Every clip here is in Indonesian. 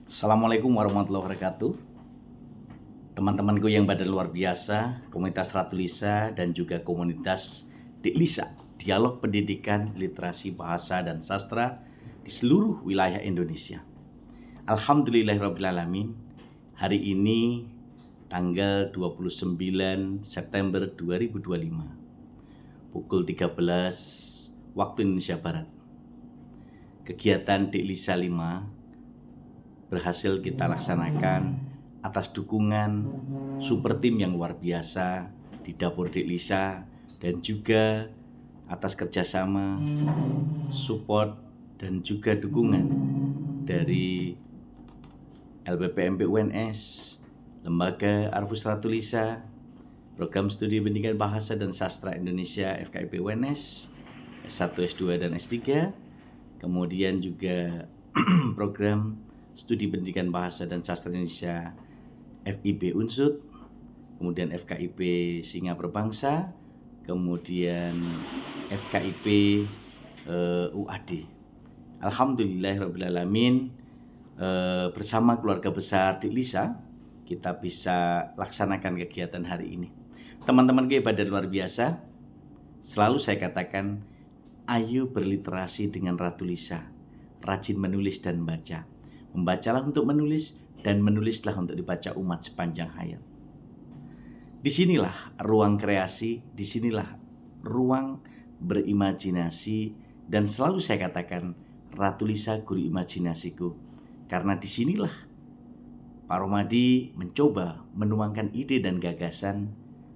Assalamualaikum warahmatullahi wabarakatuh. Teman-temanku yang pada luar biasa, komunitas Ratu Lisa dan juga komunitas Dik Lisa, dialog pendidikan, literasi, bahasa, dan sastra di seluruh wilayah Indonesia. Alhamdulillahirrabbilalamin, hari ini tanggal 29 September 2025, pukul 13 waktu Indonesia Barat. Kegiatan Dik Lisa 5 berhasil kita laksanakan atas dukungan super tim yang luar biasa di dapur Dik Lisa dan juga atas kerjasama, support, dan juga dukungan dari LPPMP UNS, Lembaga Arfus Ratu Lisa, Program Studi Pendidikan Bahasa dan Sastra Indonesia FKIP UNS, S1, S2, dan S3, kemudian juga program Studi Pendidikan Bahasa dan Sastra Indonesia FIB Unsud, kemudian FKIP Singapura Bangsa, kemudian FKIP UAD. Alhamdulillahirrabbilalamin, bersama keluarga besar Dik Lisa kita bisa laksanakan kegiatan hari ini. Teman-teman pada luar biasa, selalu saya katakan, ayo berliterasi dengan Ratu Lisa, rajin menulis dan baca. Membacalah untuk menulis dan menulislah untuk dibaca umat sepanjang hayat. Disinilah ruang kreasi, disinilah ruang berimajinasi, dan selalu saya katakan Ratu Lisa guru imajinasiku, karena disinilah Pak Romadi mencoba menuangkan ide dan gagasan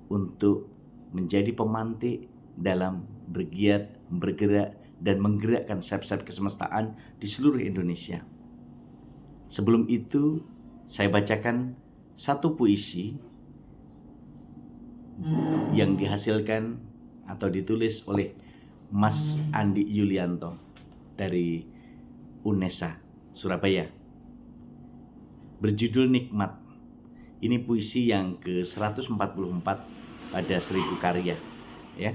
untuk menjadi pemantik dalam bergiat, bergerak, dan menggerakkan sayap-sayap kesemestaan di seluruh Indonesia. Sebelum itu, saya bacakan satu puisi yang dihasilkan atau ditulis oleh Mas Andi Yulianto dari UNESA, Surabaya. Berjudul Nikmat. Ini puisi yang ke-144 pada 1000 karya. Ya.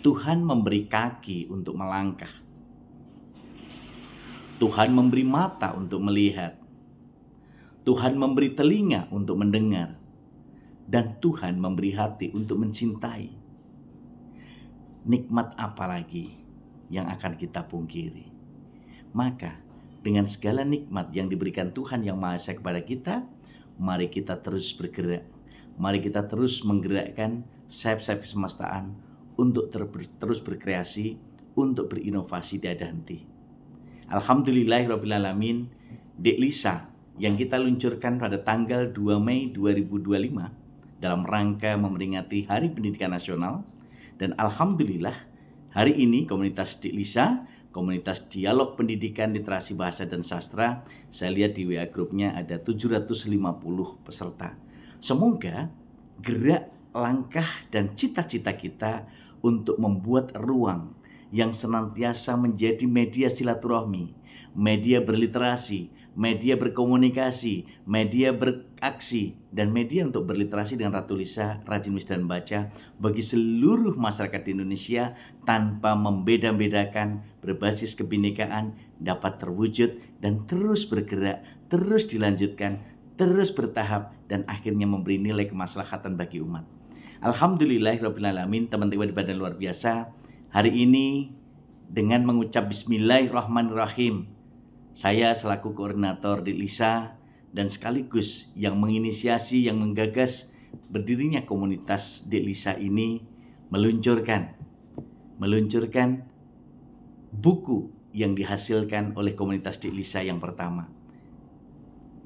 Tuhan memberi kaki untuk melangkah. Tuhan memberi mata untuk melihat. Tuhan memberi telinga untuk mendengar. Dan Tuhan memberi hati untuk mencintai. Nikmat apa lagi yang akan kita pungkiri? Maka dengan segala nikmat yang diberikan Tuhan Yang Maha Esa kepada kita, mari kita terus bergerak. Mari kita terus menggerakkan sayap-sayap kesemestaan untuk terus berkreasi, untuk berinovasi tiada henti. Alhamdulillahirrabbilalamin, Dik Lisa yang kita luncurkan pada tanggal 2 Mei 2025 dalam rangka memperingati Hari Pendidikan Nasional. Dan alhamdulillah hari ini komunitas Dik Lisa, komunitas dialog pendidikan, literasi, bahasa, dan sastra, saya lihat di WA grupnya ada 750 peserta. Semoga gerak, langkah, dan cita-cita kita untuk membuat ruang yang senantiasa menjadi media silaturahmi, media berliterasi, media berkomunikasi, media beraksi, dan media untuk berliterasi dengan Ratu Lisa, rajin menulis dan baca bagi seluruh masyarakat di Indonesia tanpa membeda-bedakan, berbasis kebinekaan, dapat terwujud dan terus bergerak, terus dilanjutkan, terus bertahap, dan akhirnya memberi nilai kemaslahatan bagi umat. Alhamdulillahirrabbilalamin, teman-teman ibadah luar biasa. Hari ini dengan mengucap Bismillahirrahmanirrahim, saya selaku koordinator Dik Lisa dan sekaligus yang menginisiasi, yang menggagas berdirinya komunitas Dik Lisa ini meluncurkan buku yang dihasilkan oleh komunitas Dik Lisa yang pertama,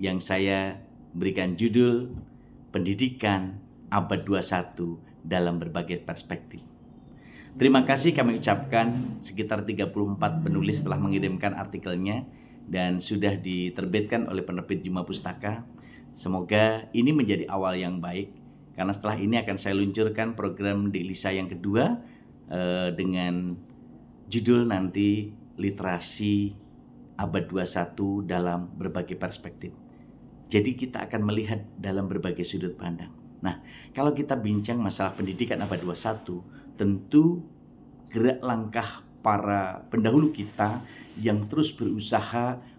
yang saya berikan judul Pendidikan Abad 21 dalam Berbagai Perspektif. Terima kasih kami ucapkan, sekitar 34 penulis telah mengirimkan artikelnya dan sudah diterbitkan oleh penerbit Juma Pustaka. Semoga ini menjadi awal yang baik, karena setelah ini akan saya luncurkan program Dik Lisa yang kedua dengan judul nanti Literasi Abad 21 dalam Berbagai Perspektif. Jadi kita akan melihat dalam berbagai sudut pandang. Nah, kalau kita bincang masalah pendidikan abad 21, tentu gerak langkah para pendahulu kita yang terus berusaha